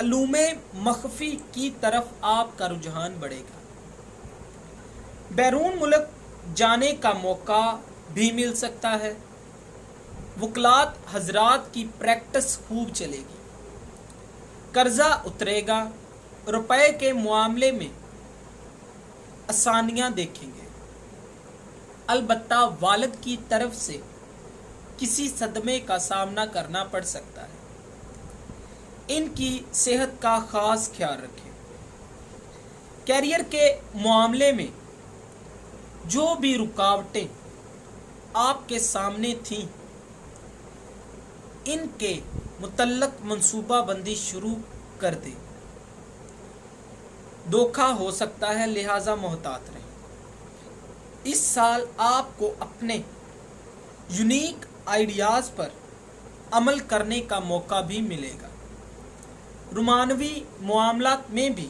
علوم مخفی کی طرف آپ کا رجحان بڑھے گا۔ بیرون ملک جانے کا موقع بھی مل سکتا ہے۔ وکلات حضرات کی پریکٹس خوب چلے گی۔ قرضہ اترے گا۔ روپے کے معاملے میں آسانیاں دیکھیں گے۔ البتہ والد کی طرف سے کسی صدمے کا سامنا کرنا پڑ سکتا ہے۔ ان کی صحت کا خاص خیال رکھیں۔ کیریئر کے معاملے میں جو بھی رکاوٹیں آپ کے سامنے تھیں ان کے متعلق منصوبہ بندی شروع کر دیں۔ دھوکہ ہو سکتا ہے، لہذا محتاط رہیں۔ اس سال آپ کو اپنے یونیک آئیڈیاز پر عمل کرنے کا موقع بھی ملے گا۔ رومانوی معاملات میں بھی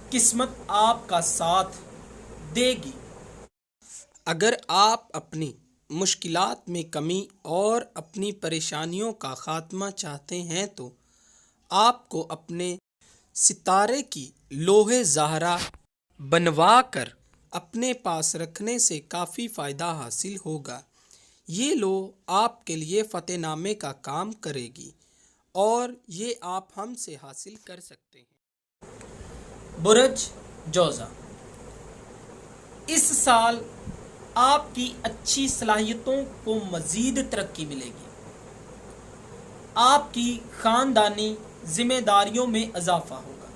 قسمت آپ کا ساتھ دے گی۔ اگر آپ اپنی مشکلات میں کمی اور اپنی پریشانیوں کا خاتمہ چاہتے ہیں تو آپ کو اپنے ستارے کی لوح زہرا بنوا کر اپنے پاس رکھنے سے کافی فائدہ حاصل ہوگا۔ یہ لوح آپ کے لیے فتح نامے کا کام کرے گی اور یہ آپ ہم سے حاصل کر سکتے ہیں۔ برج جوزہ، اس سال آپ کی اچھی صلاحیتوں کو مزید ترقی ملے گی۔ آپ کی خاندانی ذمہ داریوں میں اضافہ ہوگا۔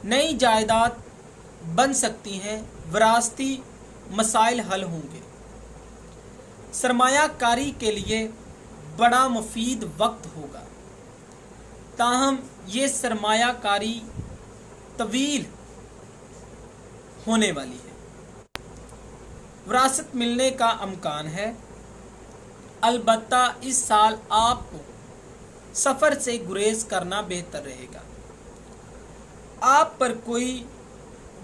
نئی جائیداد بن سکتی ہیں۔ وراثتی مسائل حل ہوں گے۔ سرمایہ کاری کے لیے بڑا مفید وقت ہوگا، تاہم یہ سرمایہ کاری طویل ہونے والی ہے۔ وراثت ملنے کا امکان ہے، البتہ اس سال آپ کو سفر سے گریز کرنا بہتر رہے گا۔ آپ پر کوئی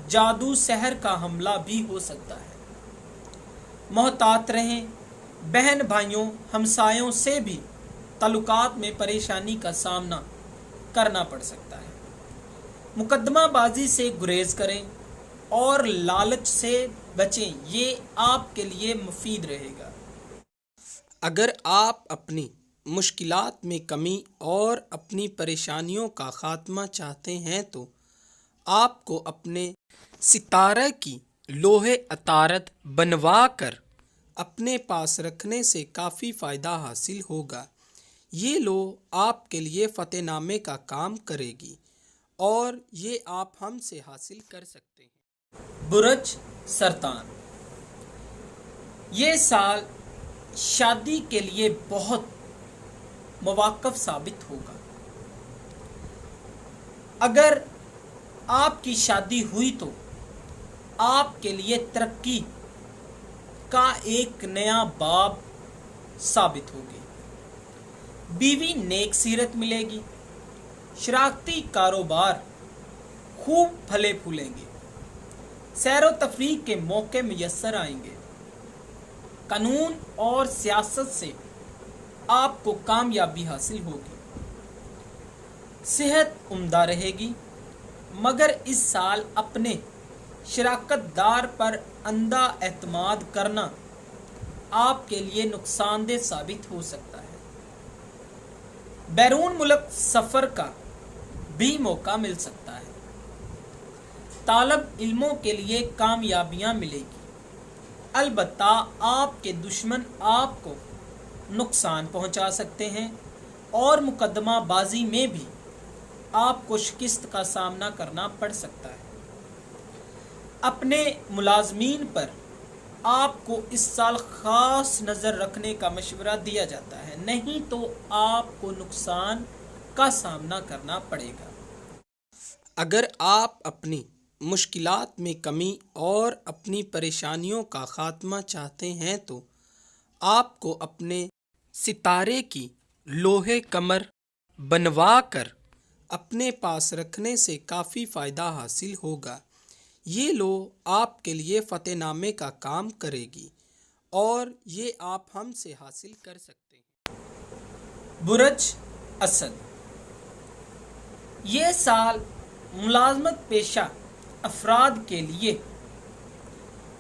جادو سحر کا حملہ بھی ہو سکتا ہے۔ محتاط رہیں۔ بہن بھائیوں، ہمسایوں سے بھی تعلقات میں پریشانی کا سامنا کرنا پڑ سکتا ہے۔ مقدمہ بازی سے گریز کریں اور لالچ سے بچیں، یہ آپ کے لیے مفید رہے گا۔ اگر آپ اپنی مشکلات میں کمی اور اپنی پریشانیوں کا خاتمہ چاہتے ہیں تو آپ کو اپنے ستارے کی لوح عطارد بنوا کر اپنے پاس رکھنے سے کافی فائدہ حاصل ہوگا۔ یہ لوح آپ کے لیے فتح نامے کا کام کرے گی اور یہ آپ ہم سے حاصل کر سکتے ہیں۔ برج سرطان، یہ سال شادی کے لیے بہت مواقف ثابت ہوگا۔ اگر آپ کی شادی ہوئی تو آپ کے لیے ترقی کا ایک نیا باب ثابت ہوگی۔ بیوی نیک سیرت ملے گی۔ شراکتی کاروبار خوب پھلے پھولیں گے۔ سیر و تفریح کے موقع میسر آئیں گے۔ قانون اور سیاست سے آپ کو کامیابی حاصل ہوگی۔ صحت عمدہ رہے گی، مگر اس سال اپنے شراکت دار پر اندھا اعتماد کرنا آپ کے لیے نقصان دہ ثابت ہو سکتا ہے۔ بیرون ملک سفر کا بھی موقع مل سکتا ہے۔ طالب علموں کے لیے کامیابیاں ملے گی، البتہ آپ کے دشمن آپ کو نقصان پہنچا سکتے ہیں اور مقدمہ بازی میں بھی آپ کو شکست کا سامنا کرنا پڑ سکتا ہے۔ اپنے ملازمین پر آپ کو اس سال خاص نظر رکھنے کا مشورہ دیا جاتا ہے، نہیں تو آپ کو نقصان کا سامنا کرنا پڑے گا۔ اگر آپ اپنی مشکلات میں کمی اور اپنی پریشانیوں کا خاتمہ چاہتے ہیں تو آپ کو اپنے ستارے کی لوح قمر بنوا کر اپنے پاس رکھنے سے کافی فائدہ حاصل ہوگا۔ یہ لوح آپ کے لیے فتح نامے کا کام کرے گی اور یہ آپ ہم سے حاصل کر سکتے ہیں۔ برج اسد، یہ سال ملازمت پیشہ افراد کے لیے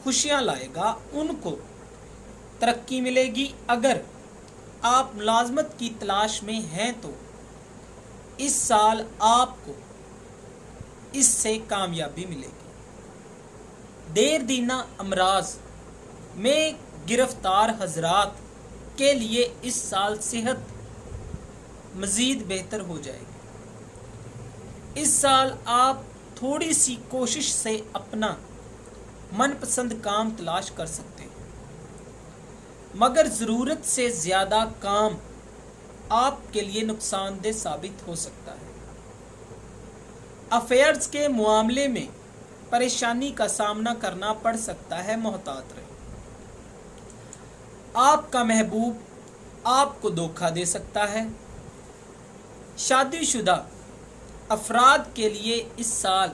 خوشیاں لائے گا، ان کو ترقی ملے گی۔ اگر آپ ملازمت کی تلاش میں ہیں تو اس سال آپ کو اس سے کامیابی ملے گی۔ دیر دینہ امراض میں گرفتار حضرات کے لیے اس سال صحت مزید بہتر ہو جائے گی۔ اس سال آپ تھوڑی سی کوشش سے اپنا من پسند کام تلاش کر سکتے ہیں، مگر ضرورت سے زیادہ کام آپ کے لیے نقصان دہ ثابت ہو سکتا ہے۔ افیئرز کے معاملے میں پریشانی کا سامنا کرنا پڑ سکتا ہے، محتاط رہیں۔ آپ کا محبوب آپ کو دھوکہ دے سکتا ہے۔ شادی شدہ افراد کے لیے اس سال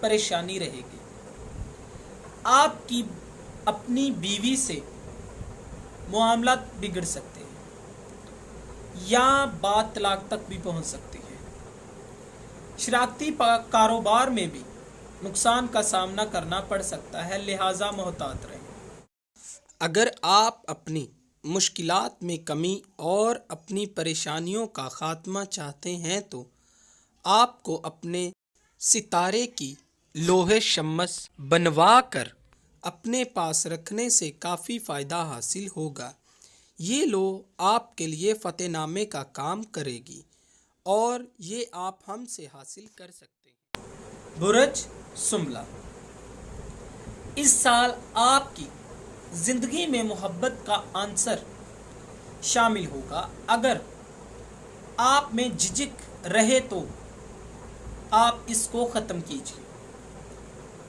پریشانی رہے گی۔ آپ کی اپنی بیوی سے معاملات بگڑ سکتے ہیں یا بات طلاق تک بھی پہنچ سکتی ہے۔ شراکتی کاروبار میں بھی نقصان کا سامنا کرنا پڑ سکتا ہے، لہذا محتاط رہیں۔ اگر آپ اپنی مشکلات میں کمی اور اپنی پریشانیوں کا خاتمہ چاہتے ہیں تو آپ کو اپنے ستارے کی لوح شمس بنوا کر اپنے پاس رکھنے سے کافی فائدہ حاصل ہوگا۔ یہ لوح آپ کے لیے فتح نامے کا کام کرے گی اور یہ آپ ہم سے حاصل کر سکتے ہیں۔ برج سنبلہ، اس سال آپ کی زندگی میں محبت کا عنصر شامل ہوگا۔ اگر آپ میں جھجک رہے تو آپ اس کو ختم کیجیے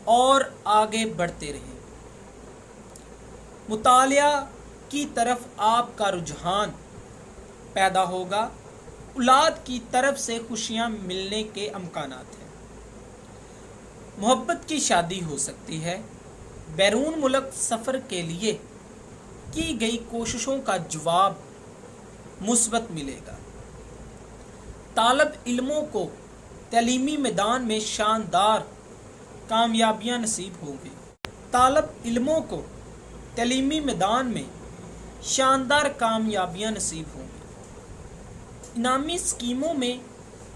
اور آگے بڑھتے رہیں۔ مطالعہ کی طرف آپ کا رجحان پیدا ہوگا۔ اولاد کی طرف سے خوشیاں ملنے کے امکانات ہیں۔ محبت کی شادی ہو سکتی ہے۔ بیرون ملک سفر کے لیے کی گئی کوششوں کا جواب مثبت ملے گا۔ طالب علموں کو تعلیمی میدان میں شاندار کامیابیاں نصیب ہوں گی۔ طالب علموں کو تعلیمی میدان میں شاندار کامیابیاں نصیب ہوں گی۔ انعامی اسکیموں میں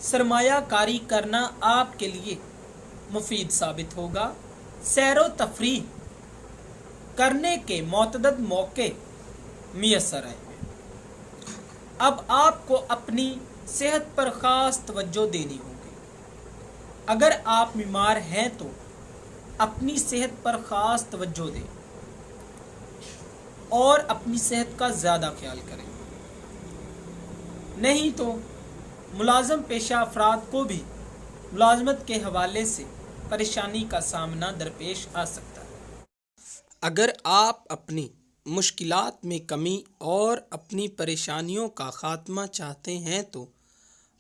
سرمایہ کاری کرنا آپ کے لیے مفید ثابت ہوگا۔ سیر و تفریح کرنے کے متعدد موقع میسر آئیں گے۔ اب آپ کو اپنی صحت پر خاص توجہ دینی ہوگی۔ اگر آپ بیمار ہیں تو اپنی صحت پر خاص توجہ دیں اور اپنی صحت کا زیادہ خیال کریں، نہیں تو ملازم پیشہ افراد کو بھی ملازمت کے حوالے سے پریشانی کا سامنا درپیش آ سکتا ہے۔ اگر آپ اپنی مشکلات میں کمی اور اپنی پریشانیوں کا خاتمہ چاہتے ہیں تو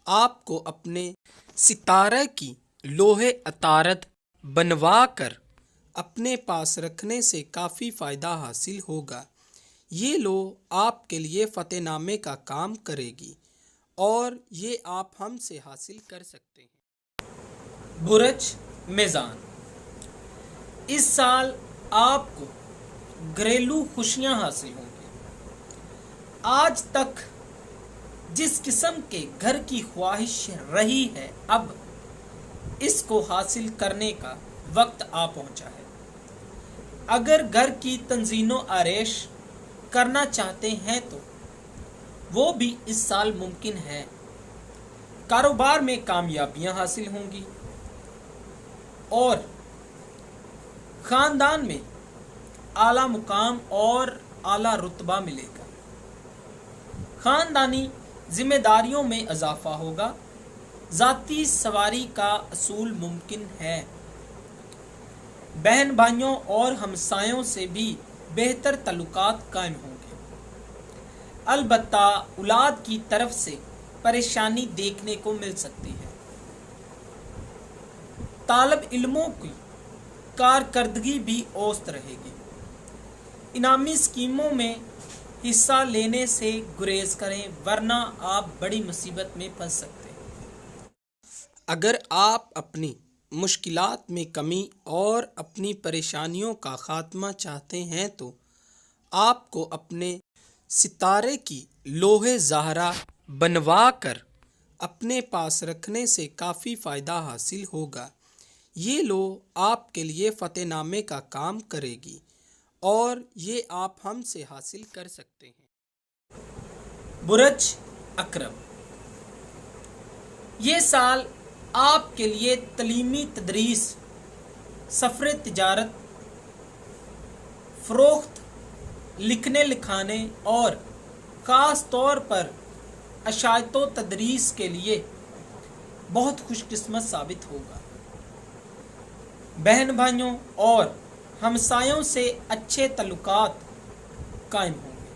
آپ کو اپنے ستارہ کی لوح عطارد بنوا کر اپنے پاس رکھنے سے کافی فائدہ حاصل ہوگا۔ یہ لوح آپ کے لیے فتح نامے کا کام کرے گی اور یہ آپ ہم سے حاصل کر سکتے ہیں۔ برج میزان، اس سال آپ کو گھریلو خوشیاں حاصل ہوں گی۔ آج تک جس قسم کے گھر کی خواہش رہی ہے، اب اس کو حاصل کرنے کا وقت آ پہنچا ہے۔ اگر گھر کی تنظیم و آرائش کرنا چاہتے ہیں تو وہ بھی اس سال ممکن ہے۔ کاروبار میں کامیابیاں حاصل ہوں گی اور خاندان میں اعلیٰ مقام اور اعلیٰ رتبہ ملے گا۔ خاندانی ذمہ داریوں میں اضافہ ہوگا۔ ذاتی سواری کا حصول ممکن ہے۔ بہن بھائیوں اور ہمسایوں سے بھی بہتر تعلقات قائم ہوں گے۔ البتہ اولاد کی طرف سے پریشانی دیکھنے کو مل سکتی ہے۔ طالب علموں کی کارکردگی بھی اوسط رہے گی۔ انعامی اسکیموں میں حصہ لینے سے گریز کریں ورنہ آپ بڑی مصیبت میں پھنس سکتے ہیں۔ اگر آپ اپنی مشکلات میں کمی اور اپنی پریشانیوں کا خاتمہ چاہتے ہیں تو آپ کو اپنے ستارے کی لوح زہرا بنوا کر اپنے پاس رکھنے سے کافی فائدہ حاصل ہوگا۔ یہ لوح آپ کے لیے فتح نامے کا کام کرے گی اور یہ آپ ہم سے حاصل کر سکتے ہیں۔ برج اکرم، یہ سال آپ کے لیے تعلیمی تدریس، سفر تجارت، فروخت، لکھنے لکھانے اور خاص طور پر اشاعت و تدریس کے لیے بہت خوش قسمت ثابت ہوگا۔ بہن بھائیوں اور ہمسایوں سے اچھے تعلقات قائم ہوں گے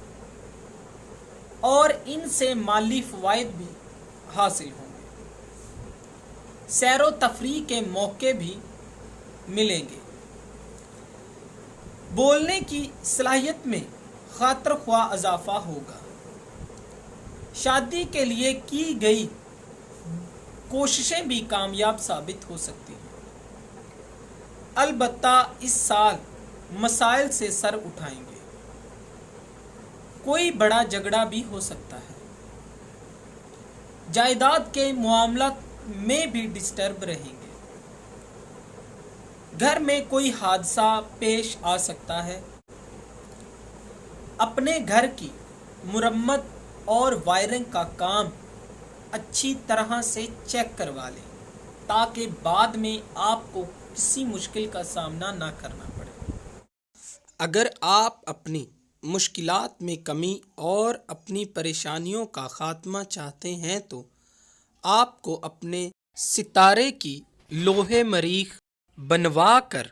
اور ان سے مالی فوائد بھی حاصل ہوں گے۔ سیر و تفریح کے موقع بھی ملیں گے۔ بولنے کی صلاحیت میں خاطر خواہ اضافہ ہوگا۔ شادی کے لیے کی گئی کوششیں بھی کامیاب ثابت ہو سکتی ہیں۔ البتہ اس سال مسائل سے سر اٹھائیں گے۔ کوئی بڑا جھگڑا بھی ہو سکتا ہے۔ جائیداد کے معاملات میں بھی ڈسٹرب رہیں گے۔ گھر میں کوئی حادثہ پیش آ سکتا ہے۔ اپنے گھر کی مرمت اور وائرنگ کا کام اچھی طرح سے چیک کروا لیں تاکہ بعد میں آپ کو کسی مشکل کا سامنا نہ کرنا پڑے۔ اگر آپ اپنی مشکلات میں کمی اور اپنی پریشانیوں کا خاتمہ چاہتے ہیں تو آپ کو اپنے ستارے کی لوح مریخ بنوا کر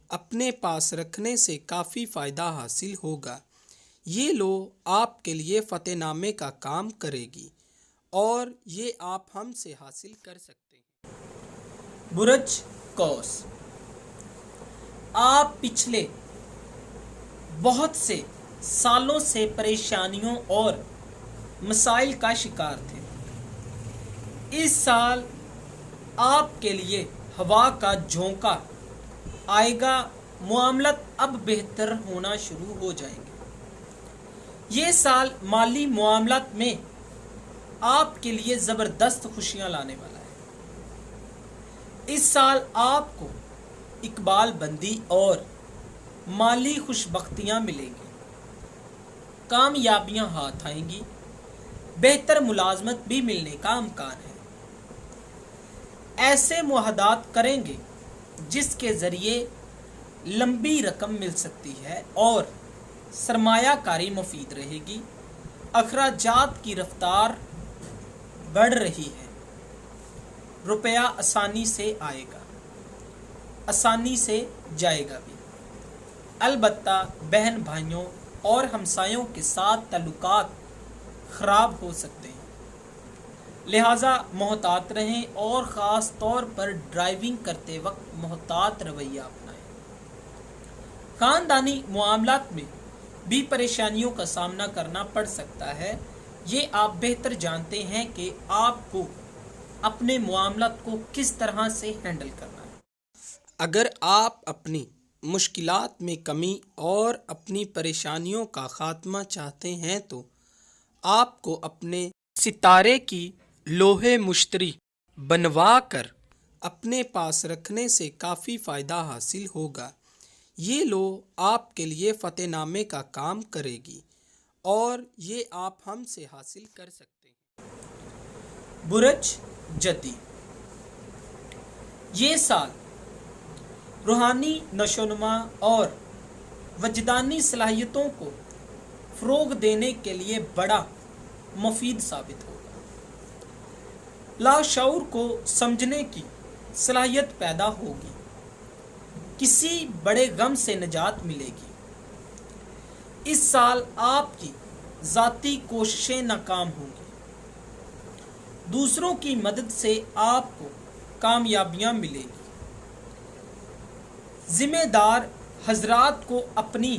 اپنے پاس رکھنے سے کافی فائدہ حاصل ہوگا۔ یہ لوح آپ کے لیے فتح نامے کا کام کرے گی اور یہ آپ ہم سے حاصل کر سکتے ہیں۔ برج قوس، آپ پچھلے بہت سے سالوں سے پریشانیوں اور مسائل کا شکار تھے۔ اس سال آپ کے لیے ہوا کا جھونکا آئے گا، معاملات اب بہتر ہونا شروع ہو جائیں گے۔ یہ سال مالی معاملات میں آپ کے لیے زبردست خوشیاں لانے والا ہے۔ اس سال آپ کو اقبال بندی اور مالی خوش بختیاں ملیں گی، کامیابیاں ہاتھ آئیں گی، بہتر ملازمت بھی ملنے کا امکان ہے۔ ایسے معاہدات کریں گے جس کے ذریعے لمبی رقم مل سکتی ہے اور سرمایہ کاری مفید رہے گی۔ اخراجات کی رفتار بڑھ رہی ہے، روپیہ آسانی سے آئے گا، آسانی سے جائے گا بھی۔ البتہ بہن بھائیوں اور ہمسایوں کے ساتھ تعلقات خراب ہو سکتے ہیں، لہذا محتاط رہیں اور خاص طور پر ڈرائیونگ کرتے وقت محتاط رویہ اپنائیں۔ خاندانی معاملات میں بھی پریشانیوں کا سامنا کرنا پڑ سکتا ہے۔ یہ آپ بہتر جانتے ہیں کہ آپ کو اپنے معاملات کو کس طرح سے ہینڈل کرنا ہے۔ اگر آپ اپنی مشکلات میں کمی اور اپنی پریشانیوں کا خاتمہ چاہتے ہیں تو آپ کو اپنے ستارے کی لوح مشتری بنوا کر اپنے پاس رکھنے سے کافی فائدہ حاصل ہوگا۔ یہ لوح آپ کے لیے فتح نامے کا کام کرے گی اور یہ آپ ہم سے حاصل کر سکتے ہیں۔ برج جدی، یہ سال روحانی نشوونما اور وجدانی صلاحیتوں کو فروغ دینے کے لیے بڑا مفید ثابت ہوگا۔ لاشعور کو سمجھنے کی صلاحیت پیدا ہوگی، کسی بڑے غم سے نجات ملے گی۔ اس سال آپ کی ذاتی کوششیں ناکام ہوں گی، دوسروں کی مدد سے آپ کو کامیابیاں ملے گی۔ ذمہ دار حضرات کو اپنی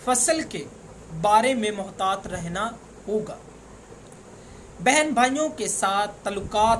فصل کے بارے میں محتاط رہنا ہوگا۔ بہن بھائیوں کے ساتھ تعلقات